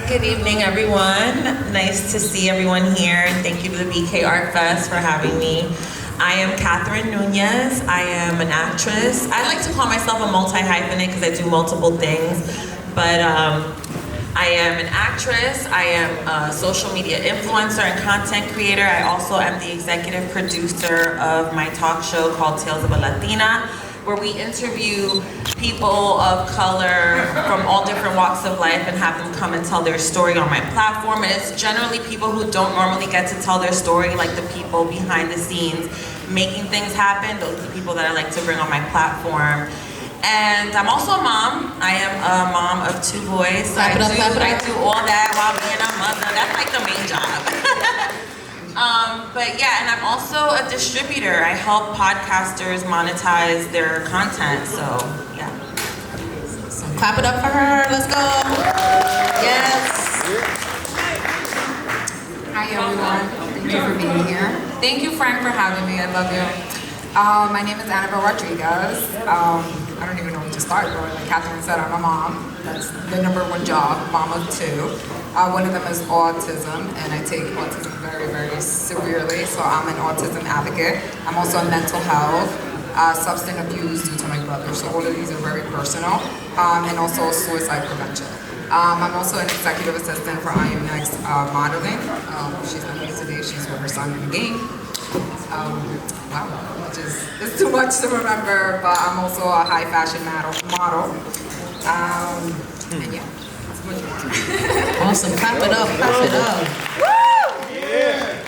Good evening, everyone. Nice to see everyone here. Thank you to the BK Art Fest for having me. I am Catherine Nunez. I am an actress. I like to call myself a multi-hyphenate because I do multiple things. But I am an actress. I am a social media influencer and content creator. I also am the executive producer of my talk show called Tales of a Latina, where we interview people of color from all different walks of life and have them come and tell their story on my platform. And it's generally people who don't normally get to tell their story, like the people behind the scenes making things happen. Those are the people that I like to bring on my platform. And I'm also a mom. I am a mom of 2 boys. So I do all that while being a mother. That's like the main job. But yeah, and I'm also a distributor. I help podcasters monetize their content, so yeah. So clap it up for her, let's go. Yes. Hi everyone, thank you for being here. Thank you Frank for having me, I love you. My name is Annabelle Rodriguez. I don't even know where to start, but like Catherine said, I'm a mom. That's the #1 job, mom of 2. One of them is autism, and I take autism very, very severely, so I'm an autism advocate. I'm also a mental health, substance abuse due to my brother, so all of these are very personal, and also suicide prevention. I'm also an executive assistant for IMX modeling. She's not here today, she's with her son in the game. Wow, which is it's too much to remember, but I'm also a high fashion model. And yeah. Awesome, clap it up, clap it up. Woo! Yeah.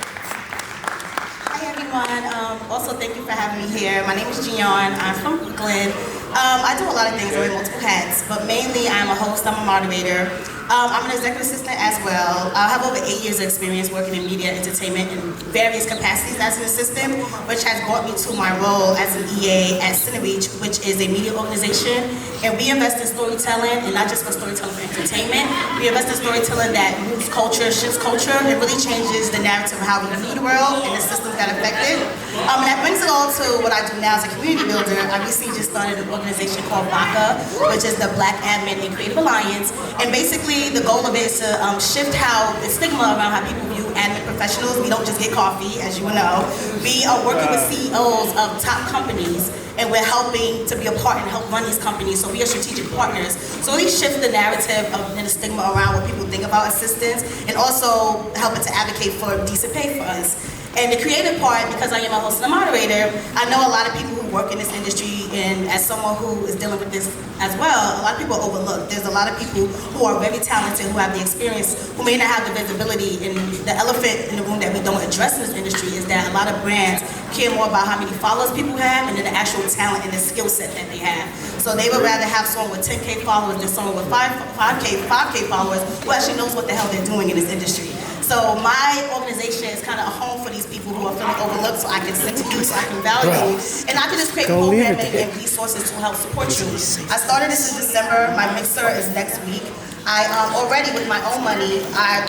Hi everyone, also thank you for having me here. My name is Zsorion, I'm from Brooklyn. I do a lot of things, I wear multiple hats, but mainly I'm a host, I'm a moderator. I'm an executive assistant as well. I have over 8 years of experience working in media and entertainment in various capacities as an assistant, which has brought me to my role as an EA at Cinereach, which is a media organization. And we invest in storytelling, and not just for storytelling for entertainment. We invest in storytelling that moves culture, shifts culture, and really changes the narrative of how we view the world and the systems that affect it. And that brings it all to what I do now as a community builder. I recently just started an organization called U.G.A, which is the Black Admin and Creative Alliance. And basically, the goal of it is to shift how the stigma around how people view admin professionals. We don't just get coffee, as you know. We are working with CEOs of top companies, and we're helping to be a part and help run these companies. So we are strategic partners. So we shift the narrative and the stigma around what people think about assistants, and also helping to advocate for decent pay for us. And the creative part, because I am a host and a moderator, I know a lot of people who work in this industry, and as someone who is dealing with this as well, a lot of people are overlooked. There's a lot of people who are very talented, who have the experience, who may not have the visibility. And the elephant in the room that we don't address in this industry is that a lot of brands care more about how many followers people have and then the actual talent and the skill set that they have. So they would rather have someone with 10K followers than someone with 5K followers who actually knows what the hell they're doing in this industry. So my organization is kind of a home for these people who are feeling overlooked, so I can send to you, so I can value you, and I can just create programming and resources to help support you. I started this in December. My mixer is next week. I already with my own money, I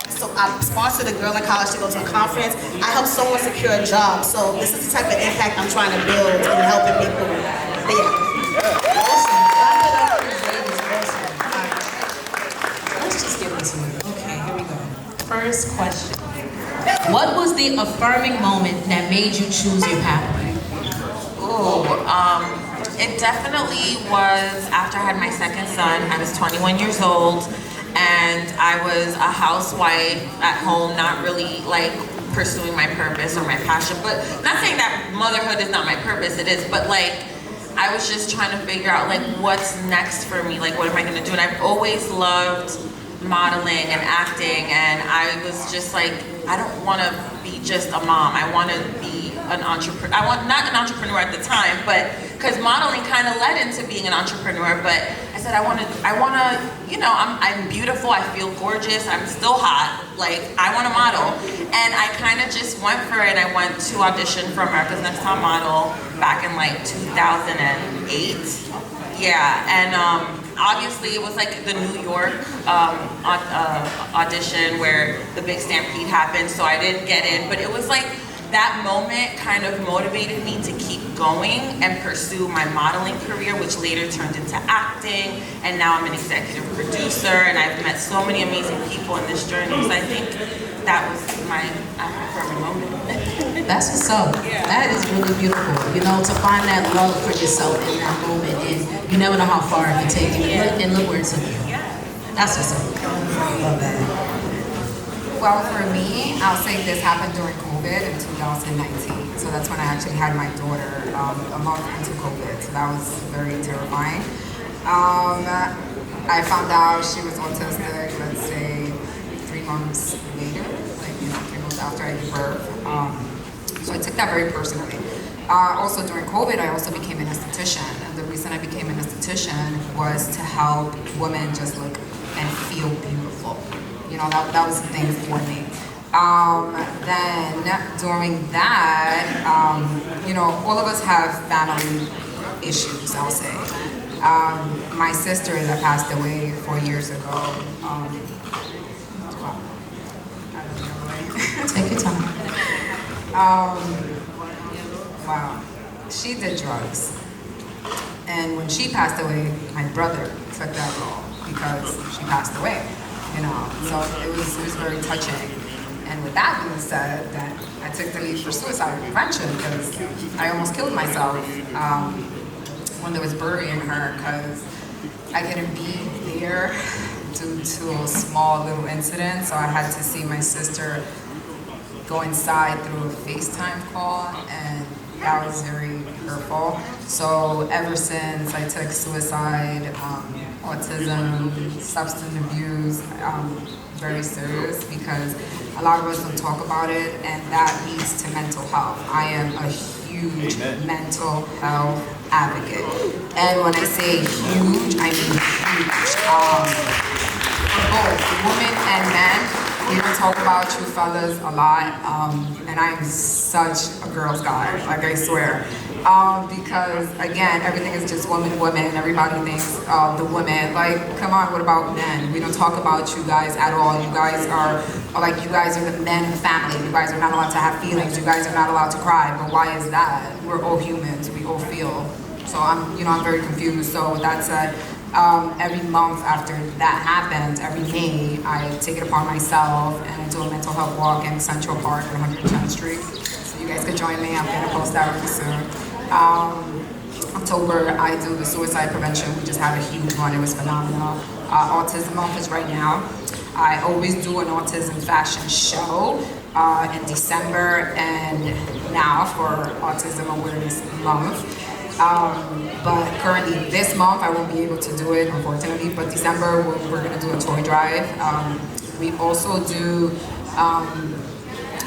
sponsored a girl in college to go to a conference. I helped someone secure a job. So this is the type of impact I'm trying to build in helping people. But yeah. Awesome, clap it up for Zay's awesome. Let's just give it to it. Okay, here we go. First question. What was the affirming moment that made you choose your pathway? It definitely was after I had my second son. I was 21 years old, and I was a housewife at home, not really like pursuing my purpose or my passion. But not saying that motherhood is not my purpose, it is, but like I was just trying to figure out like what's next for me, like what am I gonna do? And I've always loved modeling and acting, and I was just like, I don't want to be just a mom. I want to be an entrepreneur. Not an entrepreneur at the time, but because modeling kind of led into being an entrepreneur. But I said I want to, you know, I'm beautiful. I feel gorgeous. I'm still hot. Like I want to model, and I kind of just went for it. I went to audition for America's Next Top Model back in like 2008. Yeah, and obviously it was like the New York audition where the big stampede happened, so I didn't get in, but it was like that moment kind of motivated me to keep going and pursue my modeling career, which later turned into acting, and now I'm an executive producer, and I've met so many amazing people in this journey. So I think that was my affirming moment. That's what's up. That is really beautiful. You know, to find that love for yourself in that moment, and you never know how far it can take you. And look where it took you. That's what's up. I love that. Well, for me, I'll say this happened during COVID in 2019. So that's when I actually had my daughter a month into COVID. So that was very terrifying. I found out she was autistic, let's say 3 months later, like 3 months after I gave birth. So I took that very personally. Also during COVID, I also became an esthetician. And the reason I became an esthetician was to help women just look and feel beautiful. You know, that was the thing for me. Then during that, you know, all of us have family issues, I'll say. My sister that passed away 4 years ago. Well, I don't know. Take your time. Wow. She did drugs. And when she passed away, my brother took that role because she passed away. You know, so it was very touching. And with that being said, that I took the lead for suicide prevention because I almost killed myself when they was burying her because I couldn't be there due to a small little incident. So I had to see my sister go inside through a FaceTime call, and that was very hurtful. So ever since I took suicide, autism, substance abuse, very serious because a lot of us don't talk about it, and that leads to mental health. I am a huge mental health advocate. And when I say huge, I mean huge. For both women and men. We don't talk about you fellas a lot, and I am such a girl's guy, like I swear. Because again, everything is just women, everybody thinks the women, like, come on, what about men? We don't talk about you guys at all. You guys are the men of the family. You guys are not allowed to have feelings. You guys are not allowed to cry, but why is that? We're all humans, we all feel. So I'm very confused. So with that said, every month after that happens, every May, I take it upon myself and I do a mental health walk in Central Park on 110th Street. So you guys can join me. I'm gonna post that really soon. October, I do the suicide prevention. We just had a huge one. It was phenomenal. Autism Month is right now. I always do an autism fashion show in December and now for Autism Awareness Month. But currently this month I won't be able to do it, unfortunately, but December we're gonna do a toy drive. We also do,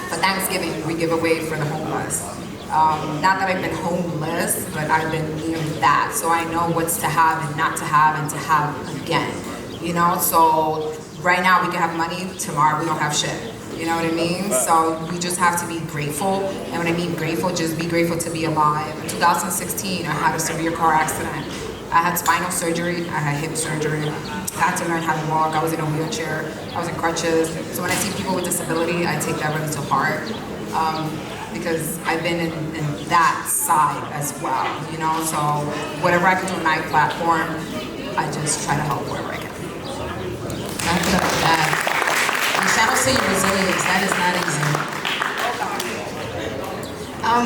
for Thanksgiving, we give away for the homeless. Not that I've been homeless, but I've been near that. So I know what's to have and not to have and to have again, you know? So right now we can have money, tomorrow we don't have shit. You know what I mean? So we just have to be grateful. And when I mean grateful, just be grateful to be alive. In 2016, I had a severe car accident. I had spinal surgery, I had hip surgery. I had to learn how to walk. I was in a wheelchair, I was in crutches. So when I see people with disability, I take that really to heart. Because I've been in that side as well, you know? So whatever I can do on my platform, I just try to help wherever I can. That's that. Shout out to your resilience. That is not easy.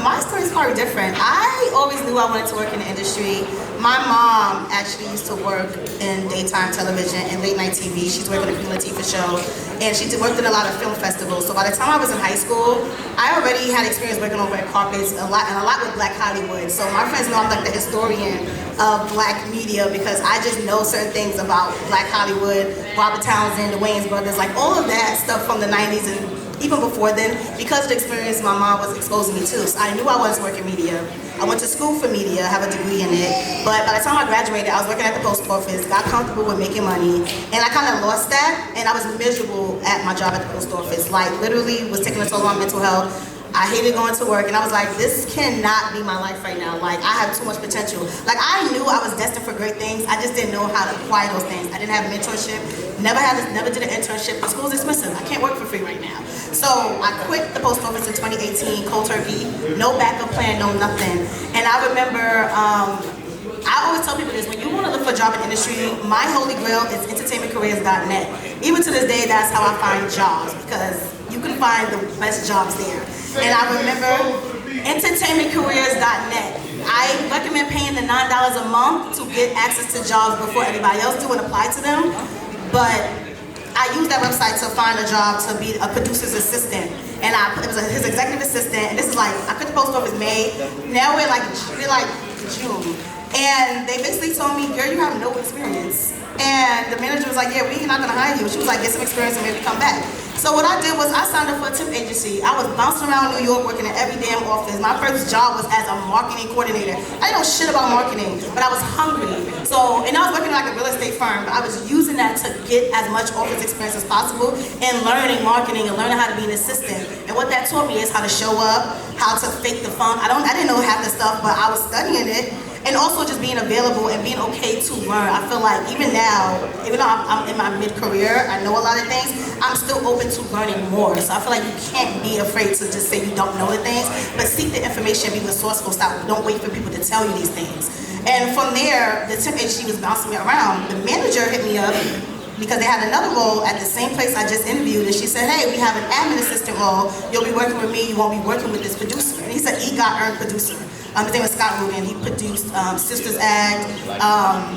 My story is quite different. I always knew I wanted to work in the industry. My mom actually used to work in daytime television and late night TV. She's working on the Queen Latifah show, and she worked in a lot of film festivals. So by the time I was in high school, I already had experience working on red carpets a lot with Black Hollywood. So my friends know I'm like the historian of Black media because I just know certain things about Black Hollywood, Robert Townsend, the Wayans brothers, like all of that stuff from the 90s and even before then, because of the experience my mom was exposing me to. So I knew I wanted to work in media. I went to school for media, have a degree in it, but by the time I graduated, I was working at the post office, got comfortable with making money, and I kind of lost that, and I was miserable at my job at the post office. Like, literally was taking a toll on my mental health. I hated going to work, and I was like, this cannot be my life right now. Like, I have too much potential. Like, I knew I was destined for great things. I just didn't know how to acquire those things. I didn't have mentorship. Never did an internship. The school's expensive. I can't work for free right now. So I quit the post office in 2018, cold turkey, no backup plan, no nothing. And I remember, I always tell people this, when you want to look for a job in the industry, my holy grail is entertainmentcareers.net. Even to this day, that's how I find jobs, because you can find the best jobs there. And I remember entertainmentcareers.net. I recommend paying the $9 a month to get access to jobs before everybody else do and apply to them. But I used that website to find a job to be a producer's assistant. And it was his executive assistant. And this is like, I quit the post office May. Now we're like June. And they basically told me, girl, you have no experience. And the manager was like, yeah, we're not gonna hire you. She was like, get some experience and maybe come back. So what I did was I signed up for a temp agency. I was bouncing around New York working at every damn office. My first job was as a marketing coordinator. I didn't know shit about marketing, but I was hungry. So, and I was working at like a real estate firm, but I was using that to get as much office experience as possible and learning marketing and learning how to be an assistant. And what that taught me is how to show up, how to fake the funk. I didn't know half the stuff, but I was studying it. And also just being available and being okay to learn. I feel like even now, even though I'm in my mid-career, I know a lot of things, I'm still open to learning more. So I feel like you can't be afraid to just say you don't know the things, but seek the information, be resourceful, don't wait for people to tell you these things. And from there, the temp agency was bouncing me around. The manager hit me up because they had another role at the same place I just interviewed, and she said, hey, we have an admin assistant role, you'll be working with me, you won't be working with this producer. And he said, EGOT earned producer. His name was Scott Rubin. He produced Sisters Act.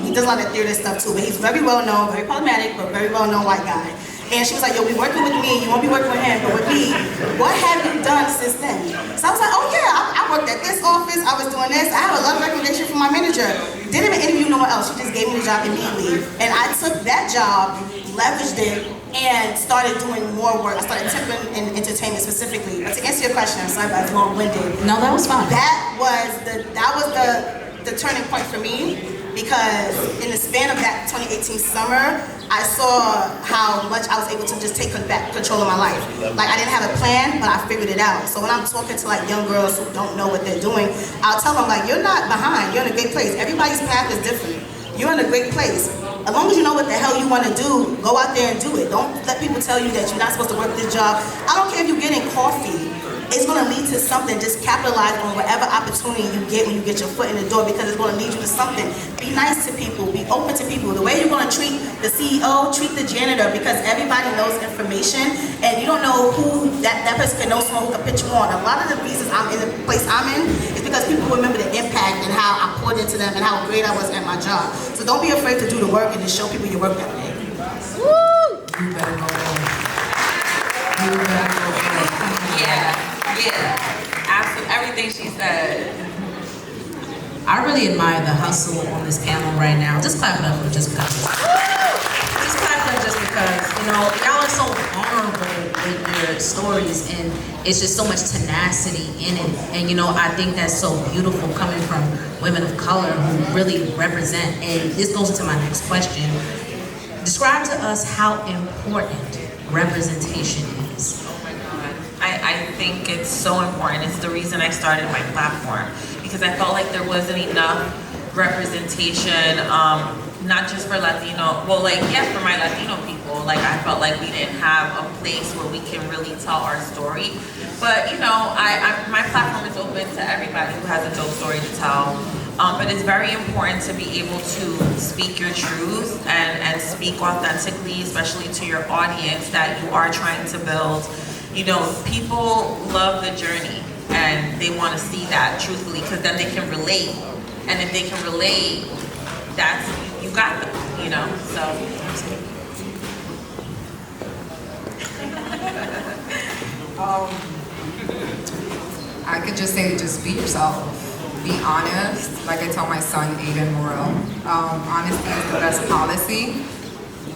He does a lot of theater stuff too, but he's very well known, very problematic, but very well known white guy. And she was like, you'll be working with me, you won't be working with him, but with me, what have you done since then? So I was like, oh yeah, I worked at this office, I was doing this, I have a lot of recommendation from my manager. Didn't even interview no one else, she just gave me the job immediately. And I took that job, leveraged it, and started doing more work. I started tipping in entertainment specifically. But to answer your question, I'm sorry if I was long-winded. No, that was fine. That was the turning point for me, because in the span of that 2018 summer, I saw how much I was able to just take back control of my life. Like, I didn't have a plan, but I figured it out. So when I'm talking to like young girls who don't know what they're doing, I'll tell them like, you're not behind, you're in a great place. Everybody's path is different. You're in a great place. As long as you know what the hell you want to do, go out there and do it. Don't let people tell you that you're not supposed to work this job. I don't care if you're getting coffee. It's going to lead to something. Just capitalize on whatever opportunity you get when you get your foot in the door, because it's going to lead you to something. Be nice to people. Be open to people. The way you're going to treat the CEO, treat the janitor, because everybody knows information, and you don't know who that person can know someone who can put you on. A lot of the reasons I'm in the place I'm in is because people remember the impact and how I poured into them and how great I was at my job. So don't be afraid to do the work and to show people your work ethic. Woo! You better go there. You better go there. Yeah, absolutely. Everything she said. I really admire the hustle on this panel right now. Just clap it up for just because. Just clap it up just because, you know, y'all are so vulnerable with your stories, and it's just so much tenacity in it. And you know, I think that's so beautiful coming from women of color who really represent. And this goes into my next question. Describe to us how important representation is. I think it's so important. It's the reason I started my platform, because I felt like there wasn't enough representation, not just for Latino, well, like, yeah, for my Latino people. Like, I felt like we didn't have a place where we can really tell our story. But, you know, my platform is open to everybody who has a dope story to tell. But it's very important to be able to speak your truth and speak authentically, especially to your audience that you are trying to build. You know, people love the journey, and they want to see that truthfully, because then they can relate. And if they can relate, that's, you got them, you know, so. I could just say, just be yourself. Be honest. Like I tell my son, Aiden Morrell, honesty is the best policy.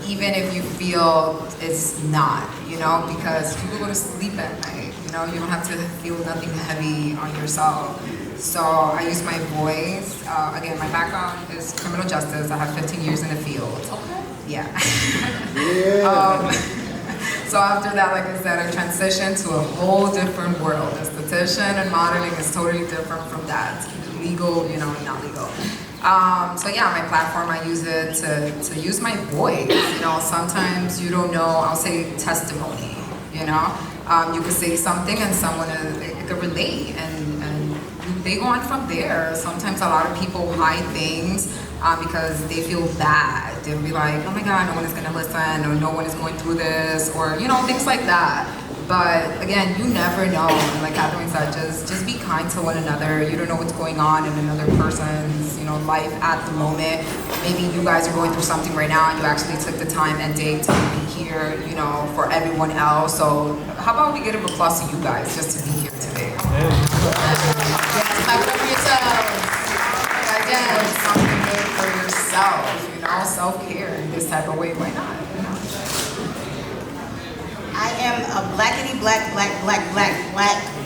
Even if you feel it's not, you know, because people go to sleep at night, you know, you don't have to feel nothing heavy on yourself. So I use my voice. Again, my background is criminal justice. I have 15 years in the field. Okay. Yeah. So after that, like I said, I transitioned to a whole different world. Esthetician and modeling is totally different from that. Legal, you know, not legal. So yeah, my platform, I use it to use my voice. You know, sometimes you don't know, I'll say testimony. You you know? You could say something and someone could relate, and they go on from there. Sometimes a lot of people hide things because they feel bad. They'll be like, oh my God, no one is gonna listen, or no one is going through this, or you know, things like that. But again, you never know. And like Catherine said, just be kind to one another. You don't know what's going on in another person's, you know, life at the moment. Maybe you guys are going through something right now, and you actually took the time and day to be here, you know, for everyone else. So how about we give a plus to you guys just to be here today? Yes, clap for yourselves. Again, something good for yourself, you know, self-care in this type of way. Why not? You know? I am a blackity black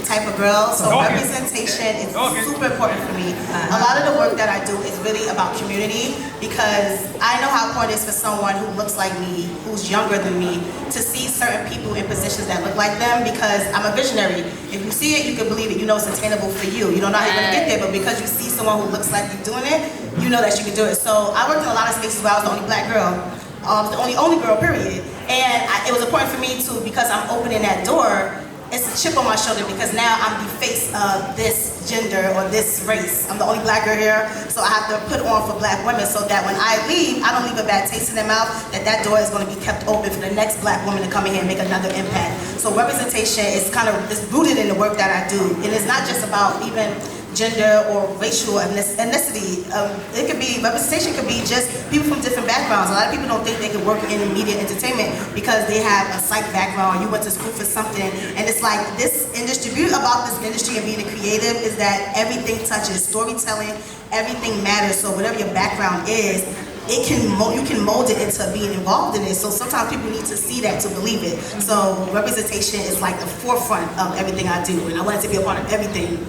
type of girl, so representation is super important for me. A lot of the work that I do is really about community, because I know how important it is for someone who looks like me, who's younger than me, to see certain people in positions that look like them, because I'm a visionary. If you see it, you can believe it. You know it's attainable for you. You don't know how you're going to get there, but because you see someone who looks like you doing it, you know that you can do it. So I worked in a lot of spaces where I was the only black girl. I was the only girl, period. And it was important for me to, because I'm opening that door, it's a chip on my shoulder, because now I'm the face of this gender or this race. I'm the only black girl here, so I have to put on for black women, so that when I leave, I don't leave a bad taste in their mouth, that door is going to be kept open for the next black woman to come in here and make another impact. So representation is it's rooted in the work that I do. And it's not just about even gender or racial ethnicity. It could be, representation could be just people from different backgrounds. A lot of people don't think they can work in media entertainment because they have a psych background, you went to school for something, and it's like this industry, beauty about this industry and being a creative is that everything touches storytelling, everything matters. So whatever your background is, you can mold it into being involved in it. So sometimes people need to see that to believe it. So representation is like the forefront of everything I do, and I wanted to be a part of everything.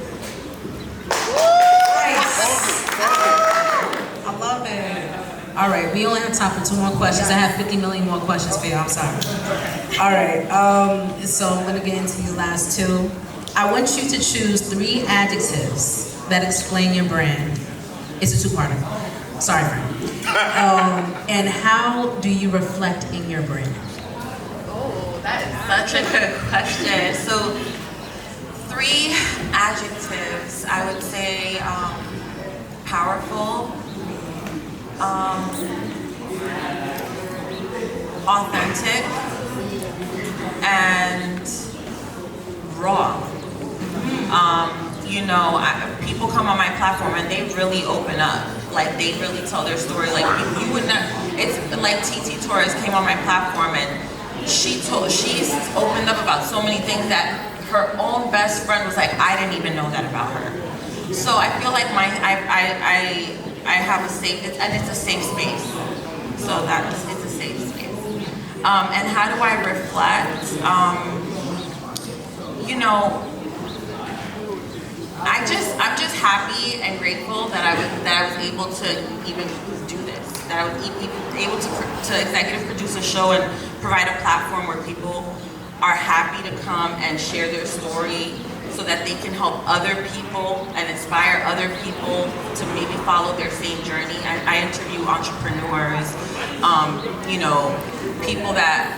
I love it. All right, we only have time for 2 more questions. I have 50 million more questions for you. I'm sorry. All right, so I'm gonna get into these last 2. I want you to choose 3 adjectives that explain your brand. It's a 2-parter. Sorry, friend. And how do you reflect in your brand? Oh, that is such a good question. So 3 adjectives, I would say powerful, authentic, and raw. You know, people come on my platform and they really open up. Like, they really tell their story. Like, you would not, it's like TT Torres came on my platform and she's opened up about so many things that her own best friend was like, I didn't even know that about her. So I feel like I have a safe, and it's a safe space. So it's a safe space. And how do I reflect? You know, I'm just happy and grateful that I was able to even do this. That I was able to executive produce a show and provide a platform where people are happy to come and share their story, so that they can help other people and inspire other people to maybe follow their same journey. I interview entrepreneurs, you know,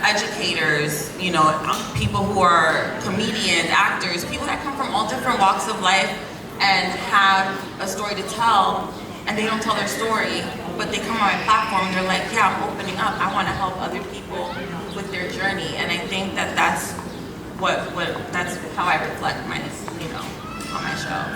educators, you know, people who are comedians, actors, people that come from all different walks of life and have a story to tell, and they don't tell their story, but they come on my platform and they're like, yeah, I'm opening up. I want to help other people with their journey. And I think that that's that's how I reflect my, you know, on my show.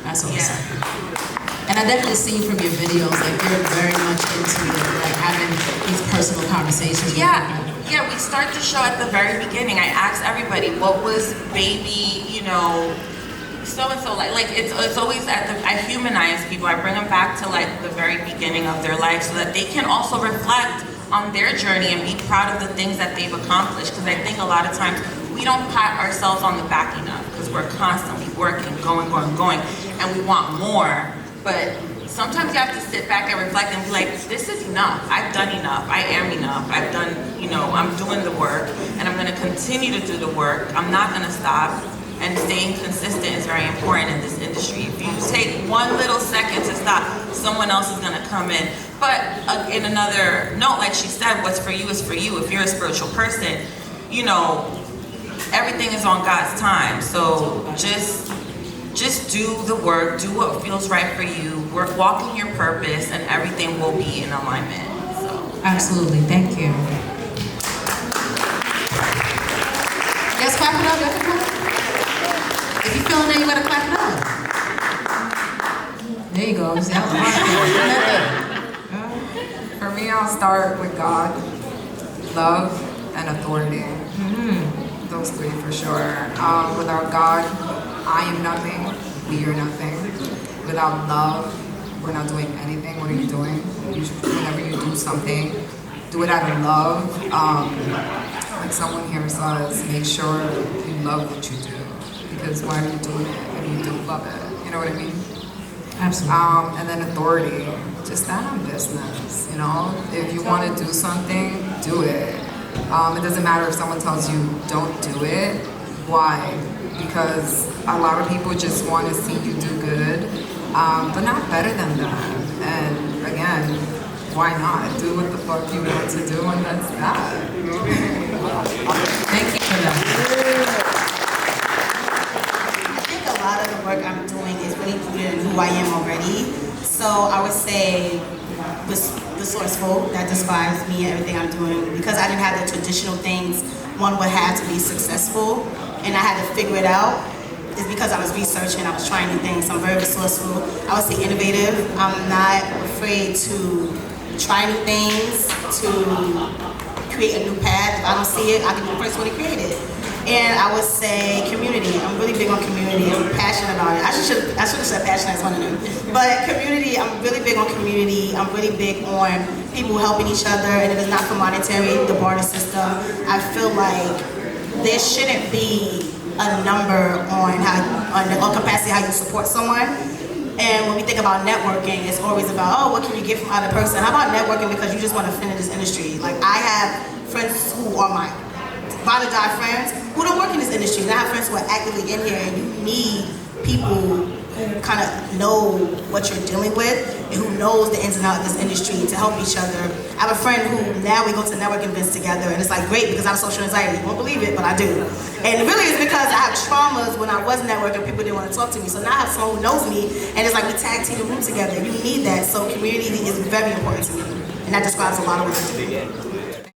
That's awesome. Yeah. And I definitely see you from your videos, like you're very much into like having these personal conversations. Yeah, yeah. We start the show at the very beginning. I ask everybody, what was baby, you know, so and so like it's always I humanize people. I bring them back to like the very beginning of their life, so that they can also reflect on their journey and be proud of the things that they've accomplished. Because I think a lot of times we don't pat ourselves on the back enough, because we're constantly working, going, and we want more. But sometimes you have to sit back and reflect and be like, this is enough. I've done enough. I am enough. I've done, you know, I'm doing the work, and I'm going to continue to do the work. I'm not going to stop. And staying consistent is very important in this industry. If you take one little second to stop, someone else is going to come in. But in another note, like she said, what's for you is for you. If you're a spiritual person, you know, everything is on God's time. So just do the work, do what feels right for you, walk in your purpose, and everything will be in alignment. So Absolutely, thank you. Yes, clap it up, y'all can clap. If you feeling that, you gotta clap it up. There you go. See, that was hard. For me, I'll start with God, love, and authority. Those three for sure. Without God, I am nothing, we are nothing. Without love, we're not doing anything. What are you doing? Whenever you do something, do it out of love. Like someone here says, make sure you love what you do. Because why are you doing it if you do love it? You know what I mean? Absolutely. And then authority, just stand on business, you know? If you want to do something, do it. It doesn't matter if someone tells you don't do it. Why? Because a lot of people just want to see you do good, but not better than them. And again, why not? Do what the fuck you want to do, and that's that. Thank you for that. I think a lot of the work I'm doing is really rooted in who I am already. So I would say resourceful, that describes me and everything I'm doing. Because I didn't have the traditional things one would have to be successful, and I had to figure it out. It's because I was researching, I was trying new things. I'm very resourceful. I would say innovative. I'm not afraid to try new things, to create a new path. If I don't see it, I can be the first one to create it. And I would say community. I'm really big on community. I'm passionate about it. I should have said passionate as one of them. But community, I'm really big on community. I'm really big on people helping each other. And if it's not for monetary, the barter system, I feel like there shouldn't be a number on capacity how you support someone. And when we think about networking, it's always about, oh, what can you get from other person? How about networking because you just want to fit in this industry? Like I have friends who are my ride or die friends who don't work in this industry. And I have friends who are actively in here, and you need people who kind of know what you're dealing with and who knows the ins and outs of this industry to help each other. I have a friend who now we go to networking events together, and it's like great because I have social anxiety. You won't believe it, but I do. And really it's because I have traumas when I was networking, people didn't want to talk to me. So now I have someone who knows me, and it's like we tag team the room together. You need that. So community is very important to me, and that describes a lot of what I do.